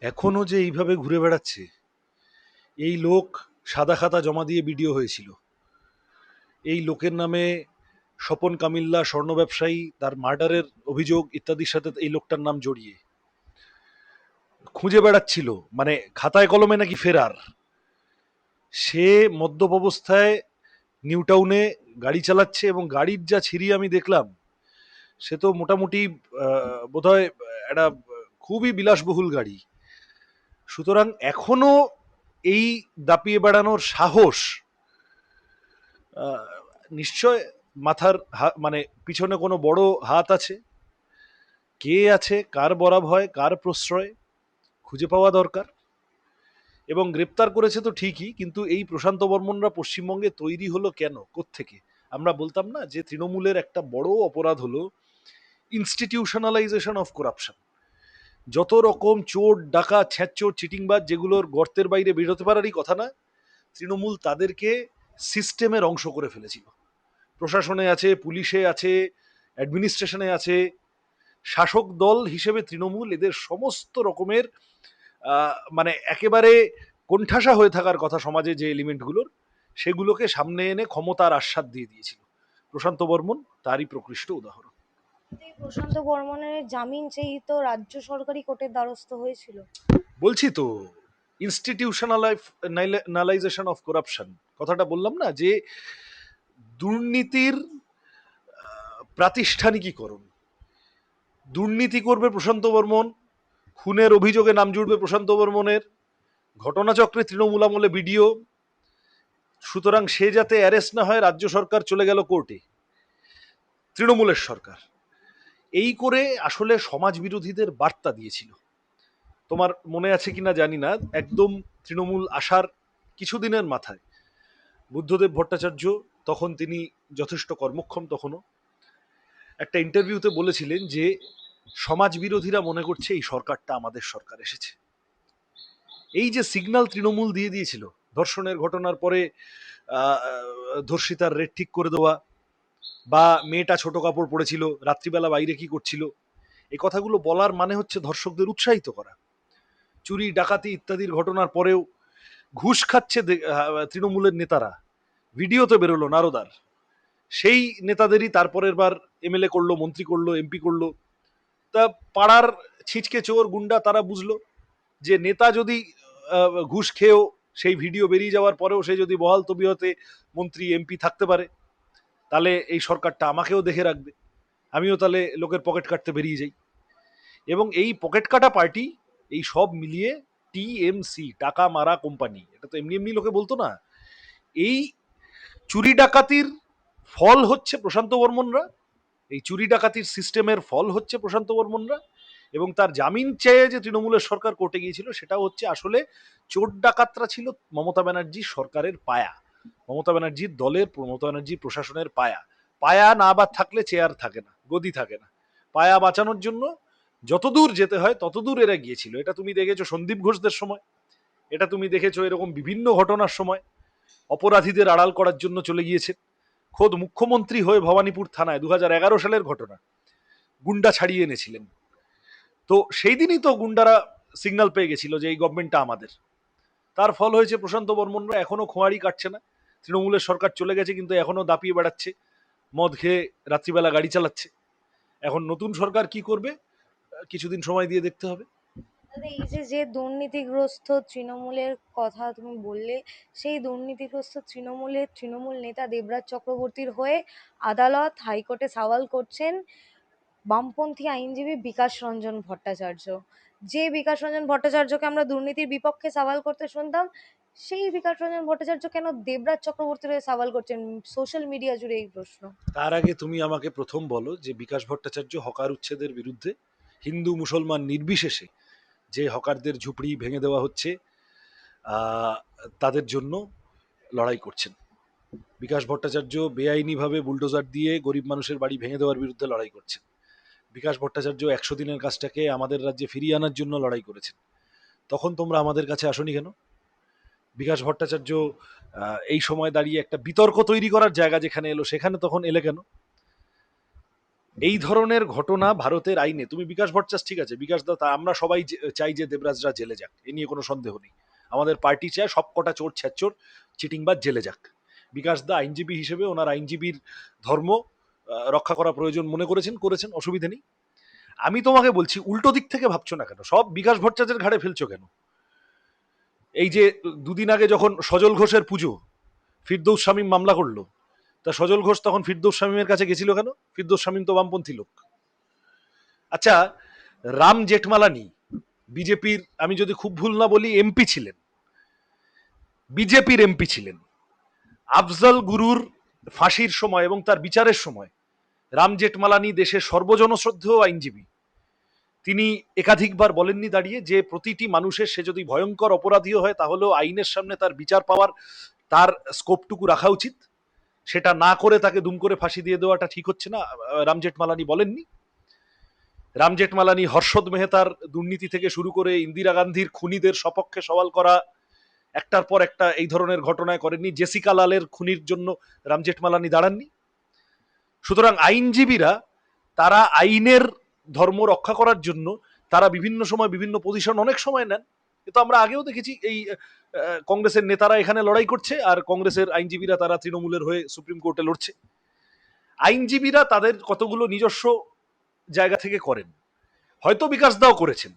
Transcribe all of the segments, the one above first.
এখনো যে এইভাবে ঘুরে বেড়াচ্ছে, এই লোক সাদা খাতা জমা দিয়ে বিডিও হয়েছিল। এই লোকের নামে স্বপন কামিল্লা স্বর্ণ ব্যবসায়ী তার মার্ডারের অভিযোগ ইত্যাদির সাথে এই লোকটার নাম জড়িয়ে খুঁজে বেড়াচ্ছিল, মানে খাতায় কলমে নাকি ফেরার। সে মদ্যপ অবস্থায় নিউ টাউনে গাড়ি চালাচ্ছে এবং গাড়ির যা ছিরি আমি দেখলাম, সে তো মোটামুটি বোধহয় একটা খুবই বিলাসবহুল গাড়ি। সুতরাং এখনো এই দাপিয়ে বেড়ানোর সাহস, আহ, নিশ্চয় মাথার মানে পিছনে কোনো বড় হাত আছে। কে আছে, কার বরা ভয়, কার প্রশ্রয়, খুঁজে পাওয়া দরকার। এবং গ্রেপ্তার করেছে তো ঠিকই, কিন্তু এই প্রশান্ত বর্মনরা পশ্চিমবঙ্গে তৈরি হলো কেন, কোত্থেকে? আমরা বলতাম না যে তৃণমূলের একটা বড় অপরাধ হলো ইনস্টিটিউশনালাইজেশন অফ করাপশন। যত রকম চোর ডাকাত ছ্যাঁচোর চিটিংবাজ, যেগুলোর গর্তের বাইরে বেরোতে পারারই কথা না, তৃণমূল তাদেরকে সিস্টেমের অংশ করে ফেলেছিল। প্রশাসনে আছে, পুলিশে আছে, অ্যাডমিনিস্ট্রেশনে আছে। শাসক দল হিসেবে তৃণমূল এদের সমস্ত রকমের মানে একেবারে কোণঠাসা হয়ে থাকার কথা সমাজে যে এলিমেন্টগুলোর, সেগুলোকে সামনে এনে ক্ষমতার আস্বাদ দিয়ে দিয়েছিল। প্রশান্ত বর্মন তারই প্রকৃষ্ট উদাহরণ। এই প্রশান্ত বর্মনের জামিন চেয়েই তো রাজ্য সরকারি কোর্টের দ্বারস্থ হয়েছিল। বলছি তো, ইনস্টিটিউশনালাইজেশন অফ করাপশন, কথাটা বললাম না, যে দুর্নীতির প্রাতিষ্ঠানিকীকরণ। দুর্নীতি করবে প্রশান্ত বর্মন, খুনের অভিযোগে নাম জুড়বে প্রশান্ত বর্মনের, ঘটনাচক্রে তৃণমূল আমলে বিডিও। সুতরাং সে যাতে অ্যারেস্ট না হয়, রাজ্য সরকার চলে গেল কোর্টে, তৃণমূলের সরকার। এই করে আসলে সমাজ বিরোধীদের বার্তা দিয়েছিল। তোমার মনে আছে কিনা জানি না, একদম তৃণমূল আসার কিছুদিনের মাথায় বুদ্ধদেব ভট্টাচার্য, তখন তিনি যথেষ্ট কর্মক্ষম তখনও, একটা ইন্টারভিউতে বলেছিলেন যে সমাজ বিরোধীরা মনে করছে এই সরকারটা আমাদের সরকার এসেছে। এই যে সিগন্যাল তৃণমূল দিয়ে দিয়েছিল ধর্ষণের ঘটনার পরে, ধর্ষিতার রেট ঠিক করে দেওয়া, বা মেয়েটা ছোট কাপড় পরেছিল রাত্রিবেলা বাইরে কি করছিল, এই কথাগুলো বলার মানে হচ্ছে ধর্ষকদের উৎসাহিত করা। চুরি ডাকাতি ইত্যাদির ঘটনার পরেও ঘুষ খাচ্ছে তৃণমূলের নেতারা, ভিডিও তো বেরোলো নারদার। সেই নেতাদেরই তারপরের বার এমএলএ করলো, মন্ত্রী করলো, এমপি করলো। তা পাড়ার ছিচকে চোর গুন্ডা তারা বুঝলো যে নেতা যদি ঘুষ খেয়েও, সেই ভিডিও বেরিয়ে যাওয়ার পরেও সে যদি বহাল তবিয়তে মন্ত্রী এমপি থাকতে পারে, তাহলে এই সরকারটা আমাকেও দেখে রাখবে, আমিও তাহলে লোকের পকেট কাটতে বেরিয়ে যাই। এবং এই পকেট কাটা পার্টি, এই সব মিলিয়ে টিএমসি, টাকা মারা কোম্পানি, এটা তো এমনি এমনি লোকে বলতো না। এই চুরি ডাকাতির ফল হচ্ছে প্রশান্ত বর্মনরা, এই চুরি ডাকাতির সিস্টেমের ফল হচ্ছে প্রশান্ত বর্মনরা। এবং তার জামিন চেয়ে যে তৃণমূলের সরকার কোর্টে গিয়েছিল, সেটা হচ্ছে আসলে চোর ডাকাতরা ছিল মমতা ব্যানার্জি সরকারের পায়া, মমতা ব্যানার্জির দলের, মমতা ব্যানার্জি প্রশাসনের পায়া। পায়া না বা থাকলে চেয়ার থাকে না, গদি থাকে না। পায়া বাঁচানোর জন্য যতদূর যেতে হয় ততদূর এরা গিয়েছিল। এটা তুমি দেখেছো সন্দীপ ঘোষদের সময়, এটা তুমি দেখেছো এরকম বিভিন্ন ঘটনার সময়। অপরাধীদের আড়াল করার জন্য চলে গিয়েছে। খোদ মুখ্যমন্ত্রী হয়ে ভবানীপুর থানায় 2011 সালের ঘটনা, গুন্ডা ছাড়িয়ে এনেছিলেন। তো সেই দিনই তো গুন্ডারা সিগন্যাল পেয়ে গেছিল যে এই গভর্নমেন্টটা আমাদের। তার ফল হয়েছে প্রশান্ত বর্মনরা এখনো খোঁয়ারি কাটছে না। তৃণমূলের সরকার চলে গেছে কিন্তু এখনো দাপিয়ে বেড়াচ্ছে, মদ খেয়ে রাত্রিবেলা গাড়ি চালাচ্ছে। এখন নতুন সরকার কি করবে, কিছুদিন সময় দিয়ে দেখতে হবে। এই যে যে দুর্নীতিগ্রস্ত তৃণমূলের কথা তুমি বললে, সেই দুর্নীতিগ্রস্ত তৃণমূল নেতা দেবরাজ চক্রবর্তীর হয়ে আদালত হাইকোর্টে সওয়াল করছেন বামপন্থী আইনজীবী বিকাশ রঞ্জন ভট্টাচার্য। যে বিকাশ রঞ্জন ভট্টাচার্যকে আমরা দুর্নীতির বিপক্ষে সওয়াল করতে শুনতাম, সেই বিকাশ রঞ্জন ভট্টাচার্য কেন দেবরাজ চক্রবর্তীর হয়ে সওয়াল করছেন? সোশ্যাল মিডিয়া জুড়ে এই প্রশ্ন। তার আগে তুমি আমাকে প্রথম বলো যে বিকাশ ভট্টাচার্য হকার উচ্ছেদের বিরুদ্ধে হিন্দু মুসলমান নির্বিশেষে যে হকারদের ঝুপড়ি ভেঙে দেওয়া হচ্ছে, আহ, তাদের জন্য লড়াই করছেন। বিকাশ ভট্টাচার্য বেআইনিভাবে বুলডোজার দিয়ে গরিব মানুষের বাড়ি ভেঙে দেওয়ার বিরুদ্ধে লড়াই করছেন। বিকাশ ভট্টাচার্য 100 দিনের কাজটাকে আমাদের রাজ্যে ফিরিয়ে আনার জন্য লড়াই করেছেন। তখন তোমরা আমাদের কাছে আসনি কেন? বিকাশ ভট্টাচার্য এই সময় দাঁড়িয়ে একটা বিতর্ক তৈরি করার জায়গা যেখানে এলো, সেখানে তখন এলে কেন? এই ধরনের ঘটনা ভারতের আইনে, তুমি বিকাশ ভট্টাচার্য ঠিক আছে, বিকাশ দা, আমরা সবাই চাই যে দেবরাজরা জেলে যাক, এ নিয়ে কোনো সন্দেহ নেই। আমাদের পার্টি চায় সব কটা চোর ছ্যাচোর চিটিংবাজ জেলে যাক। বিকাশ দা আইনজীবী হিসেবে ওনার আইনজীবীর ধর্ম রক্ষা করা প্রয়োজন মনে করেছেন, অসুবিধা নেই। আমি তোমাকে বলছি, উল্টো দিক থেকে ভাবছো না কেন, সব বিকাশ ভট্টাচার্যের ঘাড়ে ফেলছো কেন? এই যে দুদিন আগে যখন সজল ঘোষের পুজো, ফিরদৌস শামীম মামলা করলো, তা সজল ঘোষ তখন ফিরদৌস শামীমের কাছে গেছিল কেন? ফিরদৌস শামীম তো বামপন্থী লোক। আচ্ছা, রাম জেঠমালানি বিজেপির, আমি যদি খুব ভুল না বলি, এমপি ছিলেন, বিজেপির এমপি ছিলেন। আফজল গুরুর ফাঁসির সময় এবং তার বিচারের সময় রাম জেঠমালানি দেশের সর্বজনশ্রদ্ধেয় আইনজীবী, তিনি একাধিকবার বলেননি দাঁড়িয়ে যে প্রতিটি মানুষের, সে যদি ভয়ঙ্কর অপরাধীও হয় তাহলেও আইনের সামনে তার বিচার পাওয়ার তার স্কোপটুকু রাখা উচিত, সেটা না করে তাকে দুম করে ফাঁসি দিয়ে দেওয়াটা ঠিক হচ্ছে না? রাম জেঠমালানি বলেননি? রাম জেঠমালানি হর্ষদ মেহতার দুর্নীতি থেকে শুরু করে ইন্দিরা গান্ধীর খুনিদের সপক্ষে সওয়াল করা, একটার পর একটা এই ধরনের ঘটনায় করেননি? জেসিকা লালের খুনির জন্য রাম জেঠমালানি দাঁড়াননি? সুতরাং আইনজীবীরা, তারা আইনের ধর্ম রক্ষা করার জন্য তারা বিভিন্ন সময় বিভিন্ন পজিশন অনেক সময় নেন। কিন্তু আমরা আগেও দেখেছি, এই কংগ্রেসের নেতারা এখানে লড়াই করছে আর কংগ্রেসের আইনজীবীরা তারা তৃণমূলের হয়ে সুপ্রিম কোর্টে লড়ছে। আইনজীবীরা তাদের কতগুলো নিজস্ব জায়গা থেকে করেন, হয়তো বিকাশ দাও করেছেন,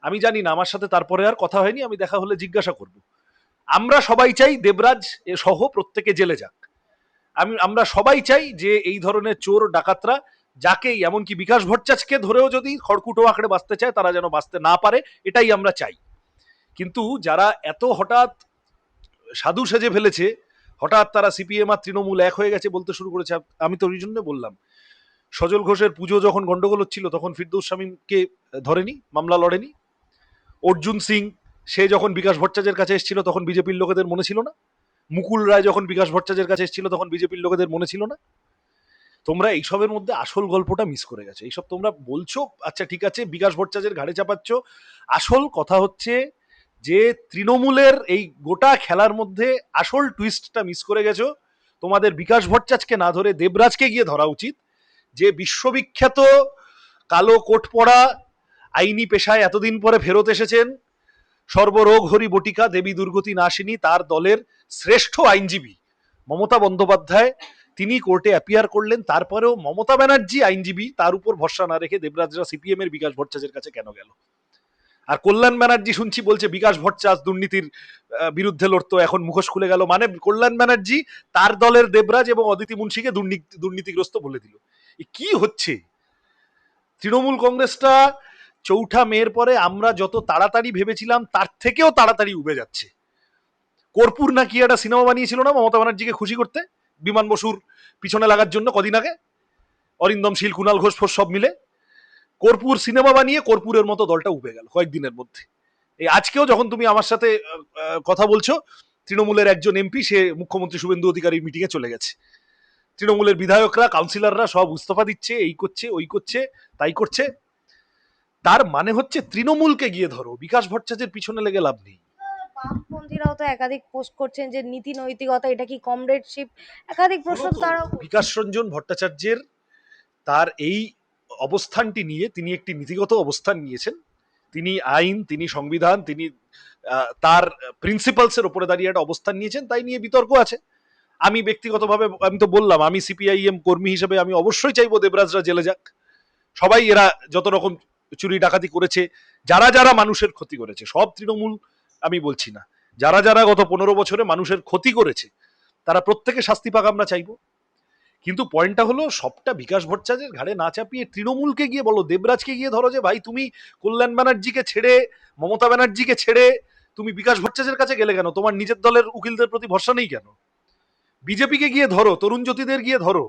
আমি জানি না, আমার সাথে তারপরে আর কথা হয়নি, আমি দেখা হলে জিজ্ঞাসা করব। আমরা সবাই চাই দেবরাজ সহ প্রত্যেকে জেলে যাক। আমরা সবাই চাই যে এই ধরনের চোর ডাকাতরা, যাকেই, এমনকি বিকাশ ভট্টাচার্যকে ধরেও যদি খড়কুটো আঁকড়ে বাঁচতে চায়, তারা যেন বাঁচতে না পারে, এটাই আমরা চাই। কিন্তু যারা এত হঠাৎ সাধু সেজে ফেলেছে, হঠাৎ তারা সিপিএম আর তৃণমূল এক হয়ে গেছে বলতে শুরু করেছে, আমি তো ওই জন্য বললাম, সজল ঘোষের পুজো যখন গন্ডগোল হচ্ছিল তখন ফিরদৌস শামীমকে ধরেনি, মামলা লড়েনি। অর্জুন সিং, সে যখন বিকাশ ভট্টাচার্যের কাছে এসেছিল তখন বিজেপির লোকেদের মনে ছিল না? মুকুল রায় যখন বিকাশ ভট্টাচার্যের কাছে এসেছিল তখন বিজেপির লোকেদের মনে ছিল না? তোমরা এইসবের মধ্যে আসল গল্পটা মিস করে গেছো। এইসব তোমরা বলছো, আচ্ছা ঠিক আছে, বিকাশ ভট্টাচার্যের ঘাড়ে চাপাচ্ছ, আসল কথা হচ্ছে যে তৃণমূলের এই গোটা খেলার মধ্যে আসল টুইস্টটা মিস করে গেছো। তোমাদের বিকাশ ভট্টাচার্যকে না ধরে দেবরাজকে গিয়ে ধরা উচিত, যে বিশ্ববিখ্যাত কালো কোট পরা আইনি পেশায় এতদিন পরে ফেরত এসেছেন, সর্বরোগ হরি বটিকা দেবী দুর্গতি নাশিনী, তার দলের শ্রেষ্ঠ আইনজীবী মমতা বন্দ্যোপাধ্যায়, তিনি কোর্টে অ্যাপিয়ার করলেন, তারপরেও মমতা ব্যানার্জি আইনজীবী, তার উপর ভরসা না রেখে দেবরাজরা সিপিএম এর বিকাশ ভট্টাচার্যের কাছে কেন গেল? আর কল্যাণ ব্যানার্জি শুনছি বলছে বিকাশ ভট্টাচার্য দুর্নীতির বিরুদ্ধে লড়তো, এখন মুখোশ খুলে গেল, মানে কল্যাণ ব্যানার্জি তার দলের দেবরাজ এবং অদিতি মুন্সিকে দুর্নীতিগ্রস্ত বলে দিল। কি হচ্ছে? তৃণমূল কংগ্রেসটা চৌঠা মেয়ের পরে আমরা যত তাড়াতাড়ি ভেবেছিলাম তার থেকেও তাড়াতাড়ি উবে যাচ্ছে। কর্পূর নাকি একটা সিনেমা বানিয়েছিল না মমতা ব্যানার্জিকে খুশি করতে, বিমান বসুর পিছনে লাগার জন্য কদিন আগে, অরিন্দম শীল, কুণাল ঘোষ ফোষ সব মিলে কর্পূর সিনেমা বানিয়ে কর্পূরের মতো দলটা উবে গেল কয়েকদিনের মধ্যে। এই আজকেও যখন তুমি আমার সাথে কথা বলছো, তৃণমূলের একজন এমপি, সে মুখ্যমন্ত্রী শুভেন্দু অধিকারীর মিটিংয়ে চলে গেছে। তৃণমূলের বিধায়করা, কাউন্সিলররা সব ইস্তফা দিচ্ছে, এই করছে, ওই করছে, তাই করছে। তার মানে হচ্ছে তৃণমূলকে গিয়ে ধরো, বিকাশ ভট্টাচার্যের পিছনে লেগে লাভ নেই। বামপন্থীরাও তো একাধিক পোস্ট করছেন যে নীতি নৈতিকতা, এটা কি কমরেডশিপ, একাধিক প্রশ্ন তারা। বিকাশ রঞ্জন ভট্টাচার্যের, তার এই অবস্থানটি নিয়ে তিনি একটি নীতিগত অবস্থান নিয়েছেন। তিনি আইন, তিনি সংবিধান, তিনি তার প্রিন্সিপালসের উপরে দাঁড়িয়ে একটা অবস্থান নিয়েছেন, তাই নিয়ে বিতর্ক আছে। আমি ব্যক্তিগতভাবে, আমি তো বললাম, আমি সিপিআইএম কর্মী হিসেবে আমি অবশ্যই চাইবো দেবরাজরা জেলে যাক। সবাই, এরা যত রকম চুরি ডাকাতি করেছে, যারা যারা মানুষের ক্ষতি করেছে, সব তৃণমূল আমি বলছি না, যারা যারা গত 15 বছরে মানুষের ক্ষতি করেছে, তারা প্রত্যেকে শাস্তি পাক আমরা চাইবো। কিন্তু পয়েন্টটা হলো, সবটা বিকাশ ভট্টাচার্যের ঘাড়ে না চাপিয়ে তৃণমূলকে গিয়ে বলো, দেবরাজকে গিয়ে ধরো যে ভাই তুমি কল্যাণ ব্যানার্জিকে ছেড়ে, মমতা ব্যানার্জিকে ছেড়ে তুমি বিকাশ ভট্টাচার্যের কাছে গেলে কেন? তোমার নিজের দলের উকিলদের প্রতি ভরসা নেই কেন? বিজেপিকে গিয়ে ধরো, তরুণ জ্যোতিদের গিয়ে ধরো।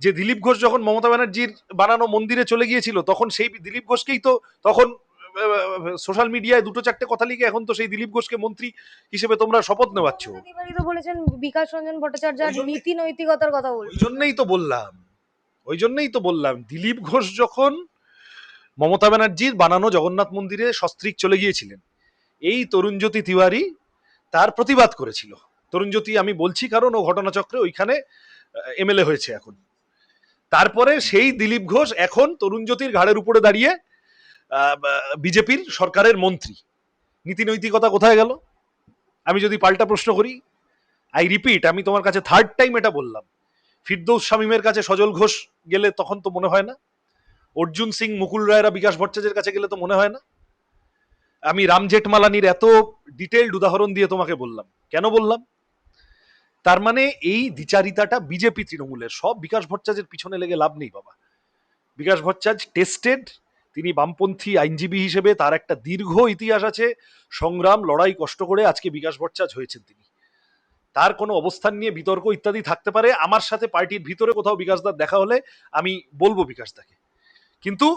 যে দিলীপ ঘোষ যখন মমতা ব্যানার্জির বানানো মন্দিরে চলে গিয়েছিল, তখন সেই দিলীপ ঘোষকেই তো তখন সোশ্যাল মিডিয়ায় দুটো চারটে কথা লিখে এখন তো সেই দিলীপ ঘোষকে মন্ত্রী হিসেবে তোমরা শপথ নেওয়াচ্ছ। তো বলেছেন বিকাশ রঞ্জন ভট্টাচার্য আর নীতি নৈতিকতার কথা বলছেন। ওই জন্যই তো বললাম, দিলীপ ঘোষ যখন মমতা ব্যানার্জির বানানো জগন্নাথ মন্দিরে সস্ত্রীক চলে গিয়েছিলেন, এই তরুণজ্যোতি তিওয়ারি তার প্রতিবাদ করেছিল। তরুণজ্যোতি আমি বলছি কারণ ও ঘটনাচক্রে ওইখানে এমএলএ হয়েছে এখন। তারপরে সেই দিলীপ ঘোষ এখন তরুণ জ্যোতির ঘাড়ের উপরে দাঁড়িয়ে বিজেপির সরকারের মন্ত্রী। নীতি নৈতিকতা কোথায় গেল? আমি যদি পাল্টা প্রশ্ন করি, আই রিপিট, আমি তোমার কাছে থার্ড টাইম এটা বললাম, ফিরদৌস শামীমের কাছে সজল ঘোষ গেলে তখন তো মনে হয় না, অর্জুন সিং মুকুল রায়রা বিকাশ ভট্টাচার্যের কাছে গেলে তো মনে হয় না। আমি রাম জেঠমালানির এত ডিটেইলড উদাহরণ দিয়ে তোমাকে বললাম, কেন বললাম? তার মানে এই দ্বিচারিতাটা বিজেপি তৃণমূলের, সব বিকাশ ভট্টাচার্যের পিছনে লেগে লাভ নেই বাবা। বিকাশ ভট্টাচার্য টেস্টেড, তিনি বামপন্থী আইনজীবী হিসেবে তার একটা দীর্ঘ ইতিহাস আছে, সংগ্রাম লড়াই কষ্ট করে আজকে বিকাশ ভট্টাচার্য হয়েছেন তিনি। তার কোনো অবস্থান নিয়ে বিতর্ক ইত্যাদি থাকতে পারে, আমার সাথে পার্টির ভিতরে কোথাও বিকাশদার দেখা হলে আমি বলবো বিকাশদাকে, কিন্তু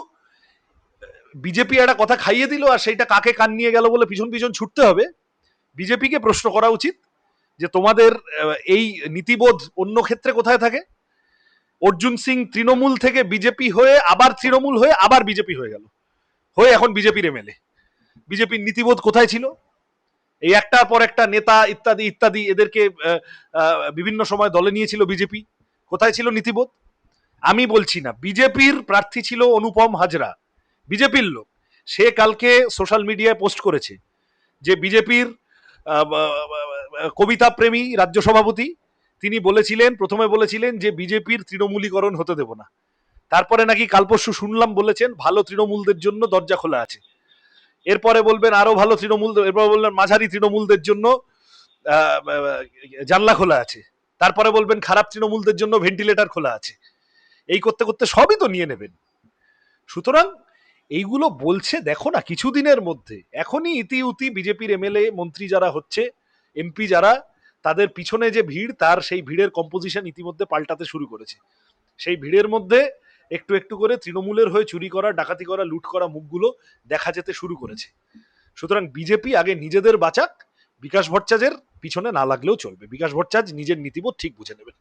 বিজেপি একটা কথা খাইয়ে দিল আর সেইটা কাকে কান নিয়ে গেল বলে পিছন পিছন ছুটতে হবে। বিজেপিকে প্রশ্ন করা উচিত যে তোমাদের এই নীতিবোধ অন্য ক্ষেত্রে কোথায় থাকে? অর্জুন সিং তৃণমূল থেকে বিজেপি হয়ে আবার তৃণমূল হয়ে আবার বিজেপি হয়ে গেল, হয়ে এখন বিজেপির এমএলএ। বিজেপির নীতিবোধ কোথায় ছিল? এই একটার পর একটা নেতা ইত্যাদি ইত্যাদি এদেরকে বিভিন্ন সময় দলে নিয়েছিল বিজেপি, কোথায় ছিল নীতিবোধ? আমি বলছি না, বিজেপির প্রার্থী ছিল অনুপম হাজরা, বিজেপির লোক, সে কালকে সোশ্যাল মিডিয়ায় পোস্ট করেছে যে বিজেপির কবিতা প্রেমী রাজ্য সভাপতি, তিনি বলেছিলেন, প্রথমে বলেছিলেন যে বিজেপির তৃণমূলীকরণ হতে দেব না, তারপরে নাকি কাল পরশু শুনলাম বলেছেন ভালো তৃণমূলদের জন্য দরজা খোলা আছে, এরপরে বলবেন আরো ভালো তৃণমূল, এরপর বলবেন মাঝারি তৃণমূলদের জন্য জানলা খোলা আছে, তারপরে বলবেন খারাপ তৃণমূলদের জন্য ভেন্টিলেটর খোলা আছে। এই করতে করতে সবই তো নিয়ে নেবেন। সুতরাং এইগুলো বলছে দেখো না কিছুদিনের মধ্যে, এখনই ইতি উতি বিজেপির এমএলএ মন্ত্রী যারা হচ্ছে, এমপি যারা, তাদের পিছনে যে ভিড়, তার সেই ভিড়ের কম্পোজিশন ইতিমধ্যে পাল্টাতে শুরু করেছে। সেই ভিড়ের মধ্যে একটু একটু করে তৃণমূলের হয়ে চুরি করা, ডাকাতি করা, লুট করা মুখগুলো দেখা যেতে শুরু করেছে। সুতরাং বিজেপি আগে নিজেদের বাঁচাক, বিকাশ ভট্টাচার্যের পিছনে না লাগলেও চলবে, বিকাশ ভট্টাচার্য নিজের নীতিবোধ ঠিক বুঝে নেবেন।